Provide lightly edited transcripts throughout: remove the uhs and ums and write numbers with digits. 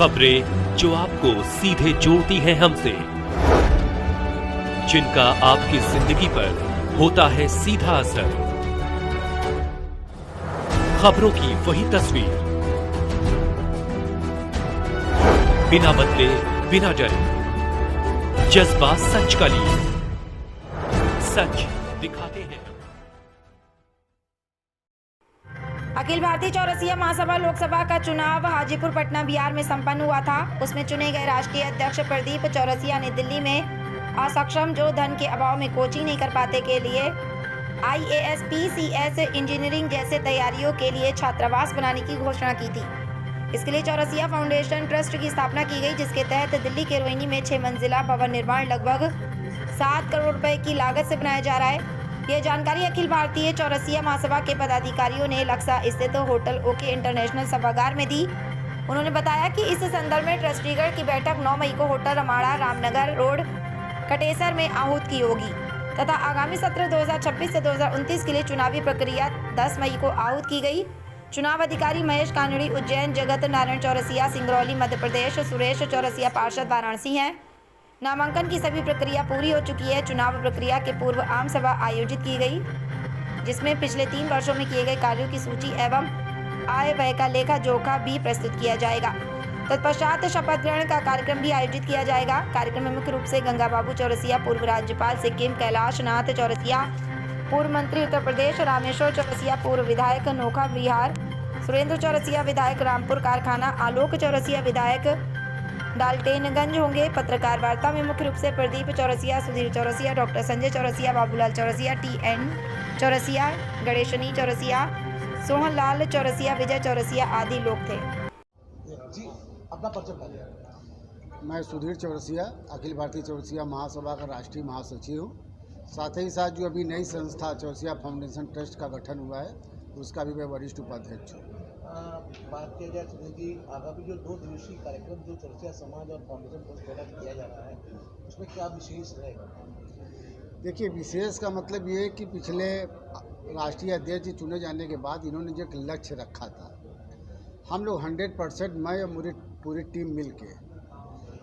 खबरें जो आपको सीधे जोड़ती हैं हमसे, जिनका आपकी जिंदगी पर होता है सीधा असर। खबरों की वही तस्वीर, बिना बदले बिना डरे, जज्बा सच का लिए, सच दिखाते हैं। अखिल भारतीय चौरसिया महासभा लोकसभा का चुनाव हाजीपुर पटना बिहार में संपन्न हुआ था। उसमें चुने गए राष्ट्रीय अध्यक्ष प्रदीप चौरसिया ने दिल्ली में असक्षम जो धन के अभाव में कोचिंग नहीं कर पाते के लिए IAS, PCS, इंजीनियरिंग जैसे तैयारियों के लिए छात्रावास बनाने की घोषणा की थी। इसके लिए चौरसिया फाउंडेशन ट्रस्ट की स्थापना की गई, जिसके तहत दिल्ली के रोहिणी में 6 मंजिला भवन निर्माण लगभग 7 करोड़ रुपए की लागत से बनाया जा रहा है। ये जानकारी अखिल भारतीय चौरसिया महासभा के पदाधिकारियों ने लक्सा स्थित होटल ओके इंटरनेशनल सभागार में दी। उन्होंने बताया कि इस संदर्भ में ट्रस्टीगण की बैठक 9 मई को होटल रमाड़ा, रामनगर रोड, कटेसर में आहूत की होगी तथा आगामी सत्र 2026 से 2029 के लिए चुनावी प्रक्रिया 10 मई को आहूत की गई। चुनाव अधिकारी महेश कानड़ी उज्जैन, जगत नारायण चौरसिया सिंगरौली मध्य प्रदेश, सुरेश चौरसिया पार्षद वाराणसी हैं। नामांकन की सभी प्रक्रिया पूरी हो चुकी है। चुनाव प्रक्रिया के पूर्व आम सभा आयोजित की गई, जिसमें पिछले 3 वर्षों में किए गए कार्यों की सूची एवं आय व्यय का लेखा जोखा भी प्रस्तुत किया जाएगा। तत्पश्चात शपथ ग्रहण का कार्यक्रम भी आयोजित किया जाएगा। कार्यक्रम में मुख्य रूप से गंगा बाबू चौरसिया, पूर्व राज्यपाल सिक्किम, कैलाश नाथ चौरसिया, पूर्व मंत्री उत्तर प्रदेश, रामेश्वर चौरसिया, पूर्व विधायक नोखा बिहार, सुरेंद्र चौरसिया विधायक रामपुर कारखाना, आलोक चौरसिया विधायक डाल्टेनगंज होंगे। पत्रकार वार्ता में मुख्य रूप से प्रदीप चौरसिया, सुधीर चौरसिया, डॉक्टर संजय चौरसिया, बाबूलाल चौरसिया, TN चौरसिया, गणेशनी चौरसिया, सोहन लाल चौरसिया, विजय चौरसिया आदि लोग थे। जी, अपना परिचय बताइए। मैं सुधीर चौरसिया, अखिल भारतीय चौरसिया महासभा का राष्ट्रीय महासचिव हूँ। साथ ही साथ जो अभी नई संस्था चौरसिया फाउंडेशन ट्रस्ट का गठन हुआ है, उसका भी मैं वरिष्ठ उपाध्यक्ष हूँ। बात किया जाए सुधीर जी, आगामी जो 2 दिवसीय कार्यक्रम जो चौरसिया समाज और फाउंडेशन ट्रस्ट द्वारा किया जा रहा है, उसमें क्या विशेष रहेगा? देखिए, विशेष का मतलब ये है कि पिछले राष्ट्रीय अध्यक्ष जी चुने जाने के बाद इन्होंने जो एक लक्ष्य रखा था, हम लोग 100% मैं और पूरी टीम मिल के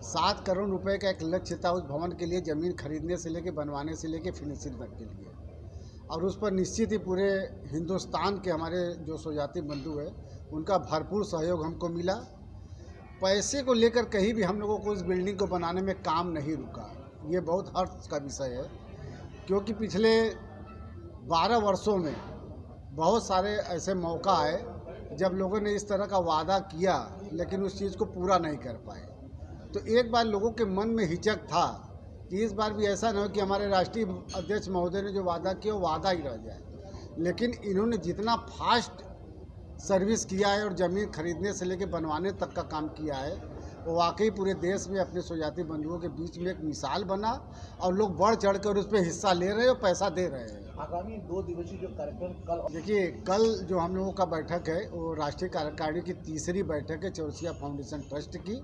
7 करोड़ रुपए का एक लक्ष्य था उस भवन के लिए, ज़मीन खरीदने से लेके बनवाने से लेके फिनिशिंग तक के लिए। और उस पर निश्चित ही पूरे हिंदुस्तान के हमारे जो स्वजाति बंधु है उनका भरपूर सहयोग हमको मिला। पैसे को लेकर कहीं भी हम लोगों को उस बिल्डिंग को बनाने में काम नहीं रुका। ये बहुत हर्ष का विषय है, क्योंकि पिछले 12 वर्षों में बहुत सारे ऐसे मौका आए जब लोगों ने इस तरह का वादा किया लेकिन उस चीज़ को पूरा नहीं कर पाए। तो एक बार लोगों के मन में हिचक था कि इस बार भी ऐसा न हो कि हमारे राष्ट्रीय अध्यक्ष महोदय ने जो वादा किया वो वादा ही रह जाए। लेकिन इन्होंने जितना फास्ट सर्विस किया है और ज़मीन खरीदने से लेकर बनवाने तक का काम किया है, वो वाकई पूरे देश में अपने स्वजाति बंधुओं के बीच में एक मिसाल बना और लोग बढ़ चढ़ कर उस पर हिस्सा ले रहे हैं और पैसा दे रहे हैं। आगामी 2 दिवसीय जो कार्यक्रम कल, देखिए, कल जो हम लोगों का बैठक है वो राष्ट्रीय कार्यकारिणी की तीसरी बैठक है चौरसिया फाउंडेशन ट्रस्ट की।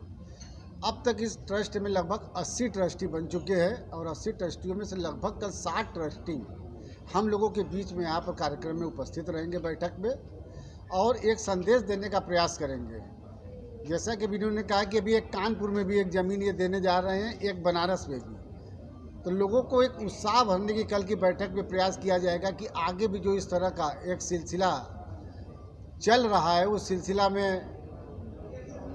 अब तक इस ट्रस्ट में लगभग 80 ट्रस्टी बन चुके हैं और 80 ट्रस्टियों में से लगभग कल 60 ट्रस्टी हम लोगों के बीच में यहाँ पर कार्यक्रम में उपस्थित रहेंगे बैठक में, और एक संदेश देने का प्रयास करेंगे। जैसा कि इन्होंने कहा कि अभी एक कानपुर में भी एक ज़मीन ये देने जा रहे हैं, एक बनारस में भी, तो लोगों को एक उत्साह भरने की कल की बैठक में प्रयास किया जाएगा कि आगे भी जो इस तरह का एक सिलसिला चल रहा है उस सिलसिला में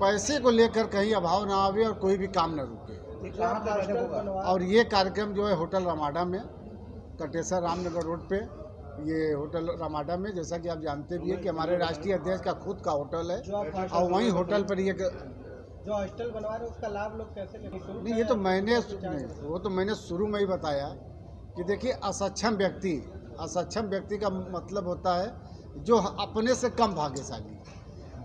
पैसे को लेकर कहीं अभाव ना आवे और कोई भी काम न रुके। और ये कार्यक्रम जो है होटल रमाडा में, कटेसर रामनगर रोड पे, ये होटल रमाडा में, जैसा कि आप जानते भी है कि हमारे राष्ट्रीय अध्यक्ष का खुद का होटल है और वहीं होटल पर ये जो हॉस्टल बनवा रहे हैं उसका लाभ लोग कैसे लेंगे? नहीं, ये तो मैंने शुरू में ही बताया कि देखिए, असक्षम व्यक्ति का मतलब होता है जो अपने से कम भाग्यशाली।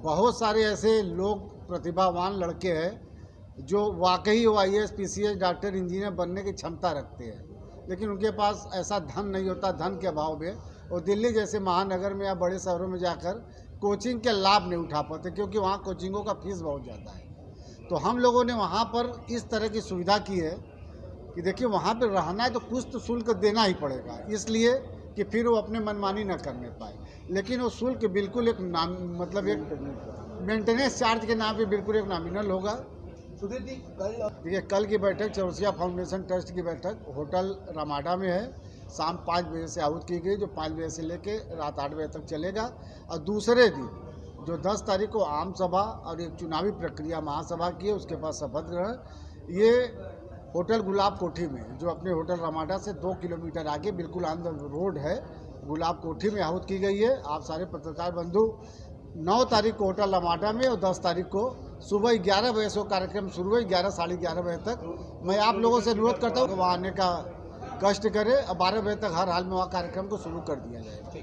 बहुत सारे ऐसे लोग प्रतिभावान लड़के हैं जो वाकई वो IAS, PCS, डॉक्टर, इंजीनियर बनने की क्षमता रखते हैं, लेकिन उनके पास ऐसा धन नहीं होता। धन के अभाव में और दिल्ली जैसे महानगर में या बड़े शहरों में जाकर कोचिंग के लाभ नहीं उठा पाते, क्योंकि वहाँ कोचिंगों का फीस बहुत ज़्यादा है। तो हम लोगों ने वहाँ पर इस तरह की सुविधा की है कि देखिए, वहाँ पर रहना है तो कुछ तो शुल्क देना ही पड़ेगा। इसलिए कि फिर वो अपने मनमानी न करने पाए। लेकिन वो शुल्क बिल्कुल एक नाम मतलब एक मेंटेनेंस चार्ज के नाम पे बिल्कुल एक नॉमिनल होगा। सुधीर जी, देखिए कल की बैठक चौरसिया फाउंडेशन ट्रस्ट की बैठक होटल रामाडा में है। शाम 5 बजे से आहूत की गई, जो 5 बजे से लेके रात 8 बजे तक चलेगा। और दूसरे दिन जो 10 तारीख को आम सभा और एक चुनावी प्रक्रिया महासभा की है, उसके बाद शपथ ग्रहण ये होटल गुलाब कोठी में, जो अपने होटल रामाडा से 2 किलोमीटर आगे बिल्कुल ऑन द रोड है, गुलाब कोठी में आहूत की गई है। आप सारे पत्रकार बंधु 9 तारीख को होटल रामाडा में और 10 तारीख को सुबह 11 बजे से कार्यक्रम शुरू है, 11 साढ़े 11 बजे तक। मैं आप लोगों से अनुरोध करता हूँ कि वहाँ आने का कष्ट करें और 12 बजे तक हर हाल में वहाँ कार्यक्रम को शुरू कर दिया जाएगा।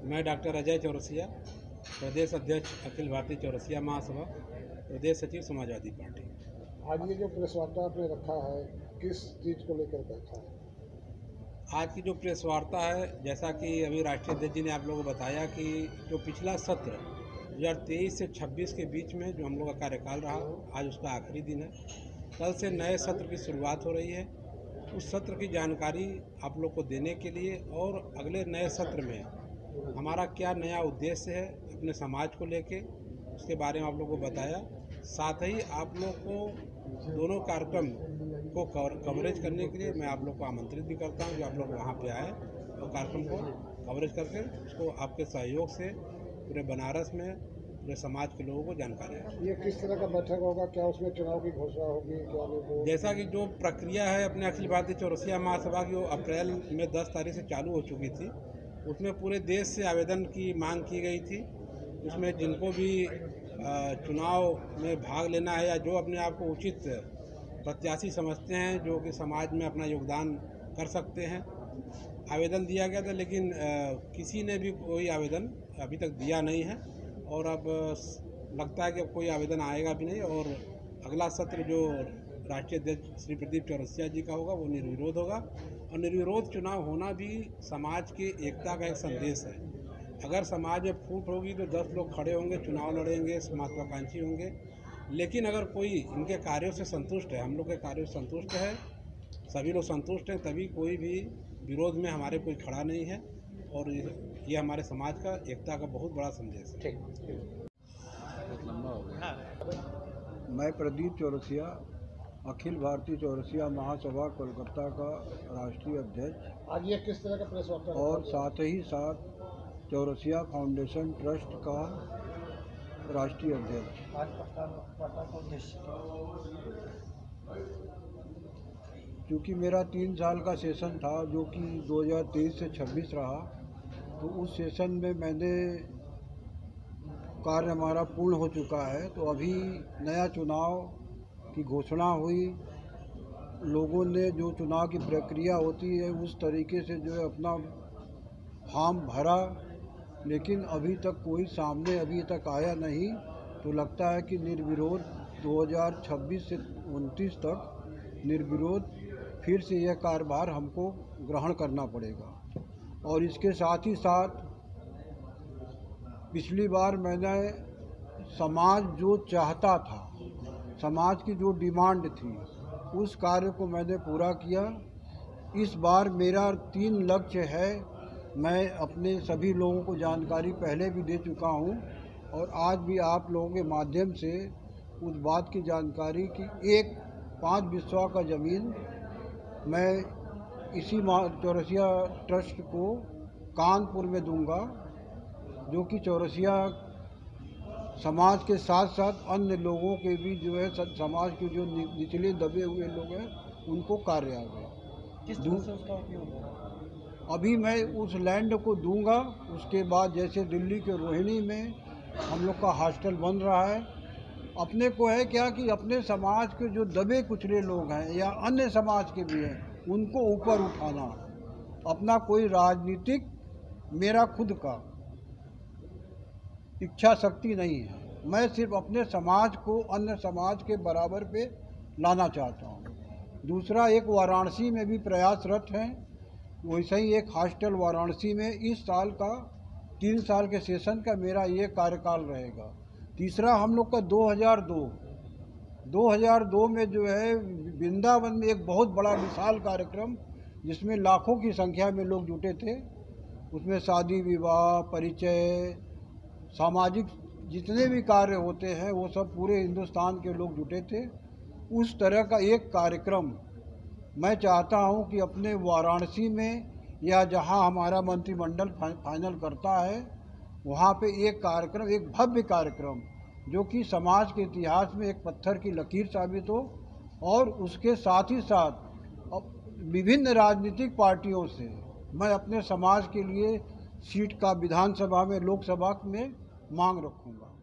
मैं डॉक्टर अजय चौरसिया, प्रदेश अध्यक्ष अखिल भारतीय चौरसिया महासभा, प्रदेश सचिव समाजवादी पार्टी। आज ये जो प्रेस वार्ता आपने रखा है, किस चीज़ को लेकर बैठा है? आज की जो प्रेस वार्ता है, जैसा कि अभी राष्ट्रीय अध्यक्ष जी ने आप लोगों को बताया कि जो पिछला सत्र 2023 से 26 के बीच में जो हम लोग का कार्यकाल रहा, आज उसका आखिरी दिन है। कल से नए सत्र की शुरुआत हो रही है। उस सत्र की जानकारी आप लोग को देने के लिए और अगले नए सत्र में हमारा क्या नया उद्देश्य है अपने समाज को लेके, उसके बारे में आप लोग को बताया। साथ ही आप लोग को दोनों कार्यक्रम को कवरेज करने के लिए मैं आप लोग को आमंत्रित भी करता हूं कि आप लोग वहां पे आए और कार्यक्रम को कवरेज करके उसको आपके सहयोग से पूरे बनारस में पूरे समाज के लोगों को जानकारी है। ये किस तरह का बैठक होगा? क्या उसमें चुनाव की घोषणा होगी? क्या लोगों जैसा कि जो प्रक्रिया है अपने अखिल भारतीय चौरसिया महासभा की, वो अप्रैल में 10 तारीख से चालू हो चुकी थी। उसमें पूरे देश से आवेदन की मांग की गई थी। उसमें जिनको भी चुनाव में भाग लेना है या जो अपने आप को उचित प्रत्याशी समझते हैं, जो कि समाज में अपना योगदान कर सकते हैं, आवेदन दिया गया था। लेकिन किसी ने भी कोई आवेदन अभी तक दिया नहीं है और अब लगता है कि अब कोई आवेदन आएगा भी नहीं। और अगला सत्र जो राष्ट्रीय अध्यक्ष श्री प्रदीप चौरसिया जी का होगा वो निर्विरोध होगा। और निर्विरोध चुनाव होना भी समाज की एकता का एक संदेश है। अगर समाज में फूट होगी तो 10 लोग खड़े होंगे, चुनाव लड़ेंगे, महत्वाकांक्षी होंगे। लेकिन अगर कोई इनके कार्यों से संतुष्ट है, हम लोग के कार्यों से संतुष्ट है, सभी लोग संतुष्ट हैं, तभी कोई भी विरोध में हमारे कोई खड़ा नहीं है। और ये हमारे समाज का एकता का बहुत बड़ा संदेश है। मैं प्रदीप चौरसिया, अखिल भारतीय चौरसिया महासभा कोलकाता का राष्ट्रीय अध्यक्ष आज ये किस तरह का प्रेस वार्ता रखा और है? साथ ही साथ चौरसिया फाउंडेशन ट्रस्ट का राष्ट्रीय अध्यक्ष। आज वार्ता का उद्देश्य क्योंकि मेरा 3 साल का सेशन था, जो कि 2023 से 26 रहा, तो उस सेशन में मैंने कार्य हमारा पूर्ण हो चुका है। तो अभी नया चुनाव की घोषणा हुई। लोगों ने जो चुनाव की प्रक्रिया होती है उस तरीके से जो है अपना फॉर्म भरा, लेकिन अभी तक कोई सामने अभी तक आया नहीं। तो लगता है कि निर्विरोध 2026 से 29 तक निर्विरोध फिर से यह कार्यभार हमको ग्रहण करना पड़ेगा। और इसके साथ ही साथ पिछली बार मैंने समाज जो चाहता था, समाज की जो डिमांड थी, उस कार्य को मैंने पूरा किया। इस बार मेरा 3 लक्ष्य है। मैं अपने सभी लोगों को जानकारी पहले भी दे चुका हूं और आज भी आप लोगों के माध्यम से उस बात की जानकारी कि एक 5 बिस्वा का ज़मीन मैं इसी चौरसिया ट्रस्ट को कानपुर में दूंगा, जो कि चौरसिया समाज के साथ साथ अन्य लोगों के भी जो है समाज के जो निचले दबे हुए लोग हैं उनको कार्य आएगा। किस तरह से उसका उपयोग होगा? अभी मैं उस लैंड को दूंगा। उसके बाद जैसे दिल्ली के रोहिणी में हम लोग का हॉस्टल बन रहा है, अपने को है क्या कि अपने समाज के जो दबे कुचले लोग हैं या अन्य समाज के भी हैं, उनको ऊपर उठाना। अपना कोई राजनीतिक मेरा खुद का इच्छा शक्ति नहीं है, मैं सिर्फ अपने समाज को अन्य समाज के बराबर पे लाना चाहता हूँ। दूसरा, एक वाराणसी में भी प्रयासरत हैं, वैसे ही एक हॉस्टल वाराणसी में इस साल का 3 साल के सेशन का मेरा ये कार्यकाल रहेगा। तीसरा, हम लोग का 2002 में जो है वृंदावन में एक बहुत बड़ा विशाल कार्यक्रम जिसमें लाखों की संख्या में लोग जुटे थे। उसमें शादी विवाह, परिचय, सामाजिक जितने भी कार्य होते हैं वो सब पूरे हिंदुस्तान के लोग जुटे थे। उस तरह का एक कार्यक्रम मैं चाहता हूं कि अपने वाराणसी में या जहां हमारा मंत्रिमंडल फाइनल करता है वहां पे एक कार्यक्रम, एक भव्य कार्यक्रम जो कि समाज के इतिहास में एक पत्थर की लकीर साबित हो, और उसके साथ ही साथ विभिन्न राजनीतिक पार्टियों से मैं अपने समाज के लिए सीट का विधानसभा में, लोकसभा में मांग रखूंगा।